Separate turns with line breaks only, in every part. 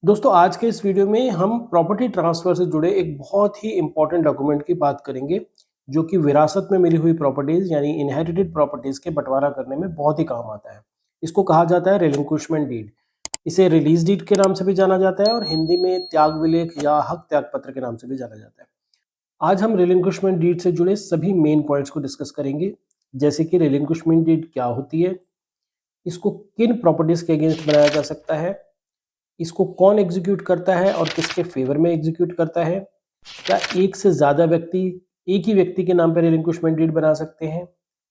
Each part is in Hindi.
दोस्तों आज के इस वीडियो में हम प्रॉपर्टी ट्रांसफर से जुड़े एक बहुत ही इंपॉर्टेंट डॉक्यूमेंट की बात करेंगे जो कि विरासत में मिली हुई प्रॉपर्टीज यानी इनहेरिटेड प्रॉपर्टीज के बंटवारा करने में बहुत ही काम आता है। इसको कहा जाता है रिलिंक्विशमेंट डीड। इसे रिलीज डीड के नाम से भी जाना जाता है और हिंदी में त्याग विलेख या हक त्याग पत्र के नाम से भी जाना जाता है। आज हम रिलिंक्विशमेंट डीड से जुड़े सभी मेन पॉइंट्स को डिस्कस करेंगे, जैसे कि रिलिंक्विशमेंट डीड क्या होती है, इसको किन प्रॉपर्टीज के अगेंस्ट बनाया जा सकता है, इसको कौन एग्जीक्यूट करता है और किसके फेवर में एग्जीक्यूट करता है, क्या एक से ज़्यादा व्यक्ति एक ही व्यक्ति के नाम पर रिलिंक्विशमेंट डीड बना सकते हैं,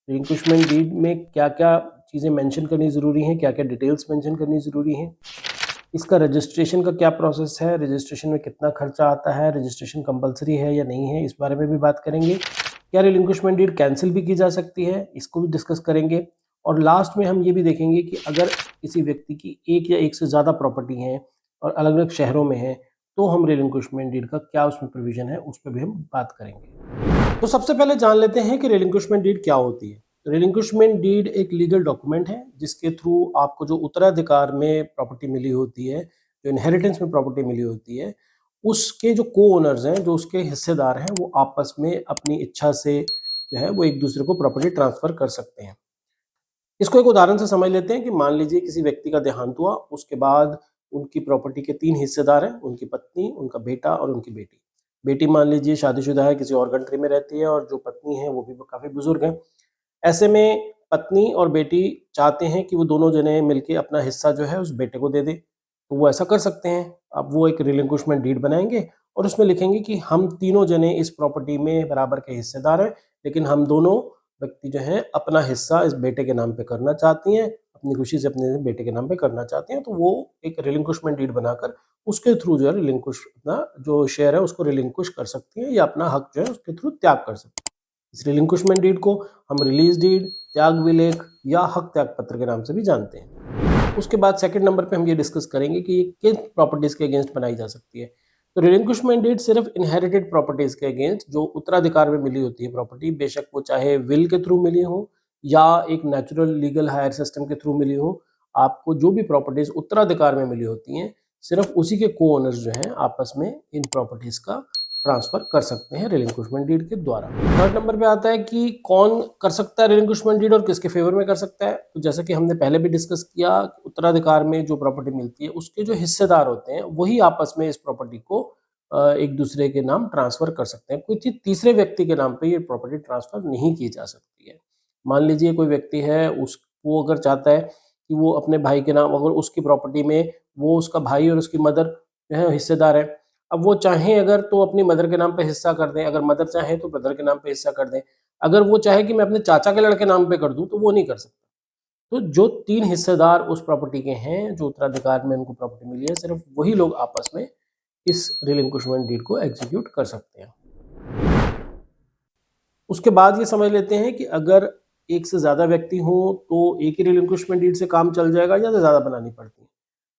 रिलिंक्विशमेंट डीड में क्या क्या चीज़ें मेंशन करनी ज़रूरी हैं, क्या क्या डिटेल्स मेंशन करनी ज़रूरी हैं, इसका रजिस्ट्रेशन का क्या प्रोसेस है, रजिस्ट्रेशन में कितना खर्चा आता है, रजिस्ट्रेशन कंपलसरी है या नहीं है, इस बारे में भी बात करेंगे। क्या रिलिंक्विशमेंट डीड कैंसिल भी की जा सकती है, इसको भी डिस्कस करेंगे। और लास्ट में हम ये भी देखेंगे कि अगर किसी व्यक्ति की एक या एक से ज़्यादा प्रॉपर्टी हैं और अलग अलग शहरों में है तो हम रिलिंक्विशमेंट डीड का क्या उसमें प्रोविजन है उस पर भी हम बात करेंगे। तो सबसे पहले जान लेते हैं कि रिलिंक्विशमेंट डीड क्या होती है। रिलिंक्विशमेंट डीड एक लीगल डॉक्यूमेंट है जिसके थ्रू आपको जो उत्तराधिकार में प्रॉपर्टी मिली होती है, जो इनहेरिटेंस में प्रॉपर्टी मिली होती है, उसके जो को ओनर्स हैं, जो उसके हिस्सेदार हैं, वो आपस में अपनी इच्छा से जो है वो एक दूसरे को प्रॉपर्टी ट्रांसफर कर सकते हैं। इसको एक उदाहरण से समझ लेते हैं कि मान लीजिए किसी व्यक्ति का देहांत हुआ, उसके बाद उनकी प्रॉपर्टी के 3 हिस्सेदार हैं, उनकी पत्नी, उनका बेटा और उनकी बेटी। बेटी मान लीजिए शादीशुदा है, किसी और कंट्री में रहती है और जो पत्नी है वो भी काफ़ी बुजुर्ग हैं। ऐसे में पत्नी और बेटी चाहते हैं कि वो दोनों जने मिलके अपना हिस्सा जो है उस बेटे को दे दें, तो वो ऐसा कर सकते हैं। अब वो एक रिलिंक्विशमेंट डीड बनाएँगे और उसमें लिखेंगे कि हम तीनों जने इस प्रॉपर्टी में बराबर के हिस्सेदार हैं, लेकिन हम दोनों व्यक्ति जो हैं अपना हिस्सा इस बेटे के नाम पे करना चाहती हैं, अपनी खुशी से अपने बेटे के नाम पे करना चाहती हैं, तो वो एक रिलिंक्विशमेंट डीड बनाकर उसके थ्रू जो है रिलिंक्विश अपना जो शेयर है उसको रिलिंक्विश कर सकती हैं या अपना हक जो है उसके थ्रू त्याग कर सकती हैं। इस रिलिंक्विशमेंट डीड को हम रिलीज डीड, त्याग विलेख या हक त्याग पत्र के नाम से भी जानते हैं। उसके बाद सेकंड नंबर पे हम ये डिस्कस करेंगे कि ये किन प्रॉपर्टीज के अगेंस्ट बनाई जा सकती है। तो रिलिंक्विशमेंट डीड सिर्फ इनहेरिटेड प्रॉपर्टीज के अगेंस्ट, जो उत्तराधिकार में मिली होती है प्रॉपर्टी, बेशक वो चाहे विल के थ्रू मिली हो या एक नेचुरल लीगल हायर सिस्टम के थ्रू मिली हो, आपको जो भी प्रॉपर्टीज उत्तराधिकार में मिली होती हैं, सिर्फ उसी के को ओनर्स जो हैं आपस में इन प्रॉपर्टीज का ट्रांसफर कर सकते हैं रिलिंक्विशमेंट डीड के द्वारा। थर्ड नंबर पे आता है कि कौन कर सकता है रिलिंक्विशमेंट डीड और किसके फेवर में कर सकता है। तो जैसा कि हमने पहले भी डिस्कस किया, उत्तराधिकार में जो प्रॉपर्टी मिलती है उसके जो हिस्सेदार होते हैं वही आपस में इस प्रॉपर्टी को एक दूसरे के नाम ट्रांसफर कर सकते हैं। कोई तीसरे व्यक्ति के नाम पे ये प्रॉपर्टी ट्रांसफर नहीं की जा सकती है। मान लीजिए कोई व्यक्ति है, उस वो अगर चाहता है कि वो अपने भाई के नाम, अगर उसकी प्रॉपर्टी में वो उसका भाई और उसकी मदर जो है हिस्सेदार है, अब वो चाहें अगर तो अपनी मदर के नाम पे हिस्सा कर दें, अगर मदर चाहे तो ब्रदर के नाम पे हिस्सा कर दें। अगर वो चाहे कि मैं अपने चाचा के लड़के नाम पे कर दूं तो वो नहीं कर सकता। तो जो 3 हिस्सेदार उस प्रॉपर्टी के हैं, जो उत्तराधिकार में उनको प्रॉपर्टी मिली है, सिर्फ वही लोग आपस में इस रिलिंक्विशमेंट डीड को एग्जीक्यूट कर सकते हैं। उसके बाद ये समझ लेते हैं कि अगर एक से ज़्यादा व्यक्ति हों तो एक ही रिलिंक्विशमेंट डीड से काम चल जाएगा या ज़्यादा बनानी पड़ती है।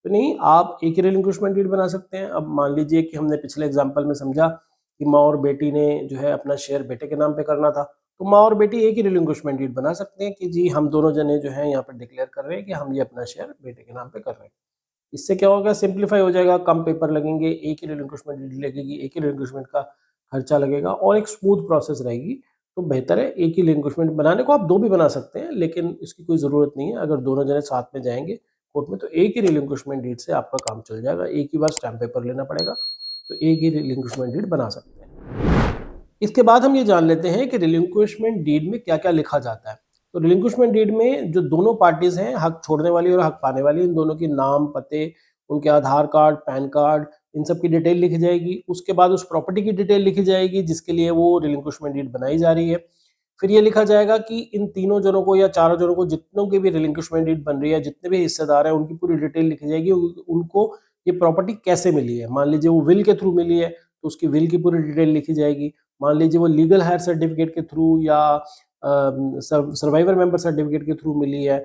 तो नहीं, आप एक ही रिलिंक्विशमेंट डीड बना सकते हैं। अब मान लीजिए कि हमने पिछले एग्जांपल में समझा कि माँ और बेटी ने जो है अपना शेयर बेटे के नाम पे करना था, तो माँ और बेटी एक ही रिलिंक्विशमेंट डीड बना सकते हैं कि जी हम दोनों जने जो हैं यहाँ पे डिक्लेयर कर रहे हैं कि हम ये अपना शेयर बेटे के नाम पे कर रहे हैं। इससे क्या होगा, सिंप्लीफाई हो जाएगा, कम पेपर लगेंगे, एक ही रिलिंक्विशमेंट डीड लगेगी, एक ही रिलिंक्विशमेंट का खर्चा लगेगा और एक स्मूथ प्रोसेस रहेगी। तो बेहतर है एक ही रिलिंक्विशमेंट बनाने को। आप 2 भी बना सकते हैं लेकिन इसकी कोई ज़रूरत नहीं है। अगर दोनों जने साथ में जाएँगे कोर्ट में तो एक ही रिलिंक्विशमेंट डीड से आपका काम चल जाएगा। एक ही बार स्टैम्प पेपर लेना पड़ेगा, तो एक ही रिलिंक्विशमेंट डीड बना सकते हैं। इसके बाद हम ये जान लेते हैं कि रिलिंक्विशमेंट डीड में क्या-क्या लिखा जाता है। तो रिलिंक्विशमेंट डीड में जो दोनों पार्टीज़ हैं, हक छोड़ने वाली और हक पाने वाली, इन दोनों के नाम, पते, उनके आधार कार्ड, पैन कार्ड, इन सब की डिटेल लिखी जाएगी। उसके बाद उस प्रॉपर्टी की डिटेल लिखी जाएगी जिसके लिए वो रिलिंक्विशमेंट डीड बनाई जा रही है। फिर ये लिखा जाएगा कि इन तीनों जनों को या चारों जनों को, जितनों की भी रिलिंक्विशमेंट डीड बन रही है, जितने भी हिस्सेदार हैं, उनकी पूरी डिटेल लिखी जाएगी। उनको ये प्रॉपर्टी कैसे मिली है। मान लीजिए वो विल के थ्रू मिली है, तो उसकी विल की पूरी डिटेल लिखी जाएगी। मान लीजिए वो लीगल हायर सर्टिफिकेट के थ्रू या सर्वाइवर मेंबर सर्टिफिकेट के थ्रू मिली है,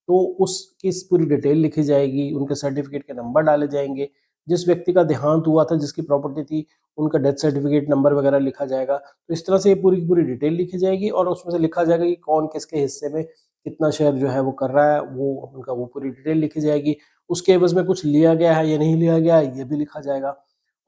तो उसकी पूरी डिटेल लिखी जाएगी, उनके सर्टिफिकेट के नंबर डाले जाएंगे। जिस व्यक्ति का देहांत हुआ था, जिसकी प्रॉपर्टी थी, उनका डेथ सर्टिफिकेट नंबर वगैरह लिखा जाएगा। तो इस तरह से ये पूरी की पूरी डिटेल लिखी जाएगी और उसमें से लिखा जाएगा कि कौन किसके हिस्से में कितना शेयर जो है वो कर रहा है, वो उनका वो पूरी डिटेल लिखी जाएगी। उसके एवज में कुछ लिया गया है या नहीं लिया गया है ये भी लिखा जाएगा।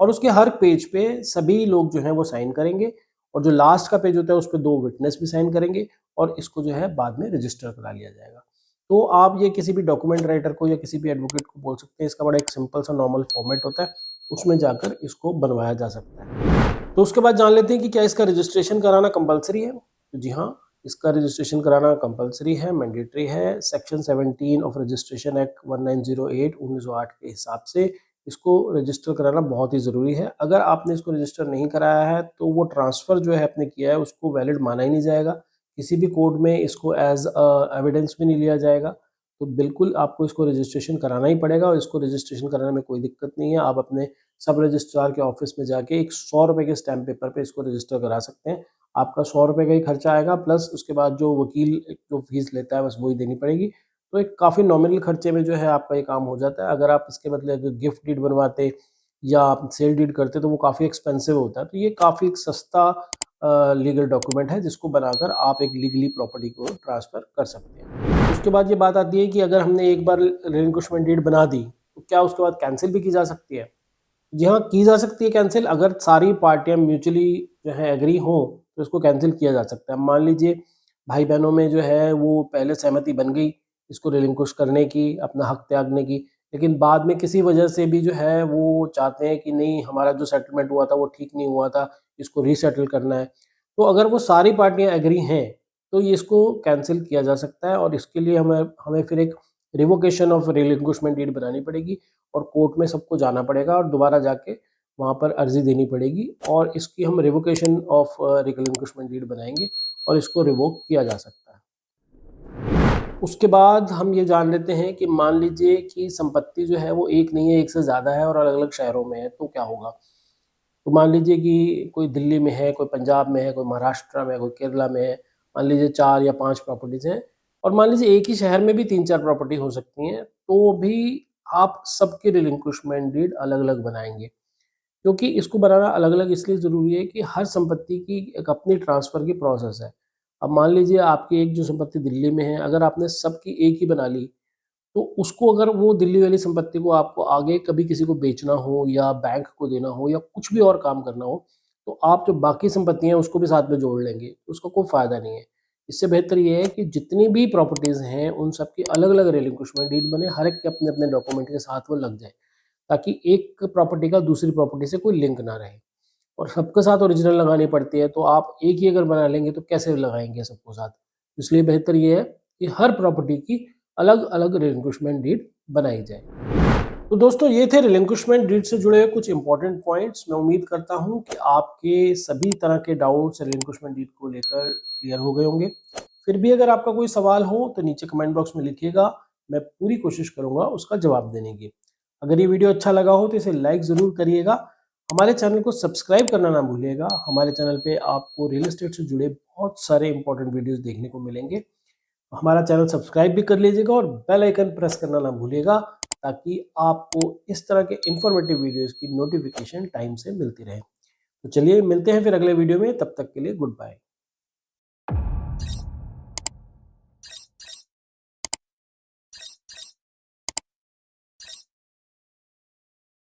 और उसके हर पेज पे सभी लोग जो हैं वो साइन करेंगे, और जो लास्ट का पेज होता है उस पे 2 विटनेस भी साइन करेंगे, और इसको जो है बाद में रजिस्टर करा लिया जाएगा। तो आप ये किसी भी डॉक्यूमेंट राइटर को या किसी भी एडवोकेट को बोल सकते हैं, इसका बड़ा एक सिंपल सा नॉर्मल फॉर्मेट होता है, उसमें जाकर इसको बनवाया जा सकता है। तो उसके बाद जान लेते हैं कि क्या इसका रजिस्ट्रेशन कराना कंपल्सरी है? तो जी हाँ, इसका रजिस्ट्रेशन कराना कंपल्सरी है, मैंडेटरी है। सेक्शन 17 ऑफ रजिस्ट्रेशन एक्ट 1908 1908 के हिसाब से इसको रजिस्टर कराना बहुत ही ज़रूरी है। अगर आपने इसको रजिस्टर नहीं कराया है तो वो ट्रांसफ़र जो है आपने किया है उसको वैलिड माना ही नहीं जाएगा। किसी भी कोर्ट में इसको एज़ एविडेंस भी नहीं लिया जाएगा। तो बिल्कुल आपको इसको रजिस्ट्रेशन कराना ही पड़ेगा, और इसको रजिस्ट्रेशन कराने में कोई दिक्कत नहीं है। आप अपने सब रजिस्ट्रार के ऑफिस में जाके एक ₹100 के स्टैम्प पेपर पे इसको रजिस्टर करा सकते हैं। आपका ₹100 का ही खर्चा आएगा, प्लस उसके बाद जो वकील जो फीस लेता है बस वही देनी पड़ेगी। तो एक काफ़ी नॉमिनल खर्चे में जो है आपका ये काम हो जाता है। अगर आप इसके बदले अगर गिफ्ट डीड बनवाते या आप सेल डीड करते तो वो काफ़ी एक्सपेंसिव होता है। तो ये काफ़ी एक सस्ता लीगल डॉक्यूमेंट है जिसको बनाकर आप एक लीगली प्रॉपर्टी को ट्रांसफ़र कर सकते हैं। उसके बाद ये बात आती है कि अगर हमने एक बार रिलिंक्विशमेंट डीड बना दी तो क्या उसके बाद कैंसिल भी की जा सकती है? जी हाँ, की जा सकती है कैंसिल। अगर सारी पार्टियाँ म्यूचुअली जो है एग्री हों तो इसको कैंसिल किया जा सकता है। मान लीजिए भाई-बहनों में जो है वो पहले सहमति बन गई इसको रिलिंक्विश करने की, अपना हक त्यागने की, लेकिन बाद में किसी वजह से भी जो है वो चाहते हैं कि नहीं, हमारा जो सेटलमेंट हुआ था वो ठीक नहीं हुआ था, इसको रीसेटल करना है। तो अगर वो सारी पार्टियाँ एग्री हैं तो ये इसको कैंसिल किया जा सकता है, और इसके लिए हमें हमें फिर एक रिवोकेशन ऑफ रिलिंक्विशमेंट डीड बनानी पड़ेगी, और कोर्ट में सबको जाना पड़ेगा और दोबारा जाके वहाँ पर अर्जी देनी पड़ेगी, और इसकी हम रिवोकेशन ऑफ रिलिंक्विशमेंट डीड बनाएंगे और इसको रिवोक किया जा सकता है। उसके बाद हम ये जान लेते हैं कि मान लीजिए कि संपत्ति जो है वो एक नहीं है, एक से ज़्यादा है और अलग-अलग शहरों में है, तो क्या होगा? तो मान लीजिए कि कोई दिल्ली में है, कोई पंजाब में है, कोई महाराष्ट्र में है, कोई केरला में है। मान लीजिए 4 या 5 प्रॉपर्टीज़ हैं, और मान लीजिए एक ही शहर में भी 3-4 प्रॉपर्टी हो सकती हैं, तो भी आप सबकी रिलिंक्विशमेंट डीड अलग-अलग बनाएँगे। क्योंकि इसको बनाना अलग-अलग इसलिए ज़रूरी है कि हर संपत्ति की एक अपनी ट्रांसफ़र की प्रोसेस है। अब मान लीजिए आपकी एक जो संपत्ति दिल्ली में है, अगर आपने सबकी एक ही बना ली, तो उसको अगर वो दिल्ली वाली संपत्ति को आपको आगे कभी किसी को बेचना हो या बैंक को देना हो या कुछ भी और काम करना हो, तो आप जो बाकी संपत्तियाँ हैं उसको भी साथ में जोड़ लेंगे, उसका कोई फ़ायदा नहीं है। इससे बेहतर ये है कि जितनी भी प्रॉपर्टीज़ हैं उन सब की अलग-अलग रिलिंक्विशमेंट डीड बने, हर एक के अपने-अपने डॉक्यूमेंट के साथ वो लग जाए, ताकि एक प्रॉपर्टी का दूसरी प्रॉपर्टी से कोई लिंक ना रहे। और सबके साथ ओरिजिनल लगानी पड़ती है, तो आप एक ही अगर बना लेंगे तो कैसे लगाएँगे सबको साथ? इसलिए बेहतर ये है कि हर प्रॉपर्टी की अलग-अलग रिलिंक्विशमेंट डीड बनाई जाए। तो दोस्तों ये थे रिलिंक्विशमेंट डीड से जुड़े हुए कुछ इंपॉर्टेंट पॉइंट्स। मैं उम्मीद करता हूँ कि आपके सभी तरह के डाउट्स रिलिंक्विशमेंट डीड को लेकर क्लियर हो गए होंगे। फिर भी अगर आपका कोई सवाल हो तो नीचे कमेंट बॉक्स में लिखिएगा, मैं पूरी कोशिश करूँगा उसका जवाब देने की। अगर ये वीडियो अच्छा लगा हो तो इसे लाइक ज़रूर करिएगा। हमारे चैनल को सब्सक्राइब करना ना भूलिएगा। हमारे चैनल पे आपको रियल एस्टेट से जुड़े बहुत सारे इंपॉर्टेंट वीडियोज़ देखने को मिलेंगे। हमारा चैनल सब्सक्राइब भी कर लीजिएगा और बेल आइकन प्रेस करना ना भूलिएगा, ताकि आपको इस तरह के इन्फॉर्मेटिव वीडियोज़ की नोटिफिकेशन टाइम से मिलती रहे। तो चलिए मिलते हैं फिर अगले वीडियो में, तब तक के लिए गुड बाय।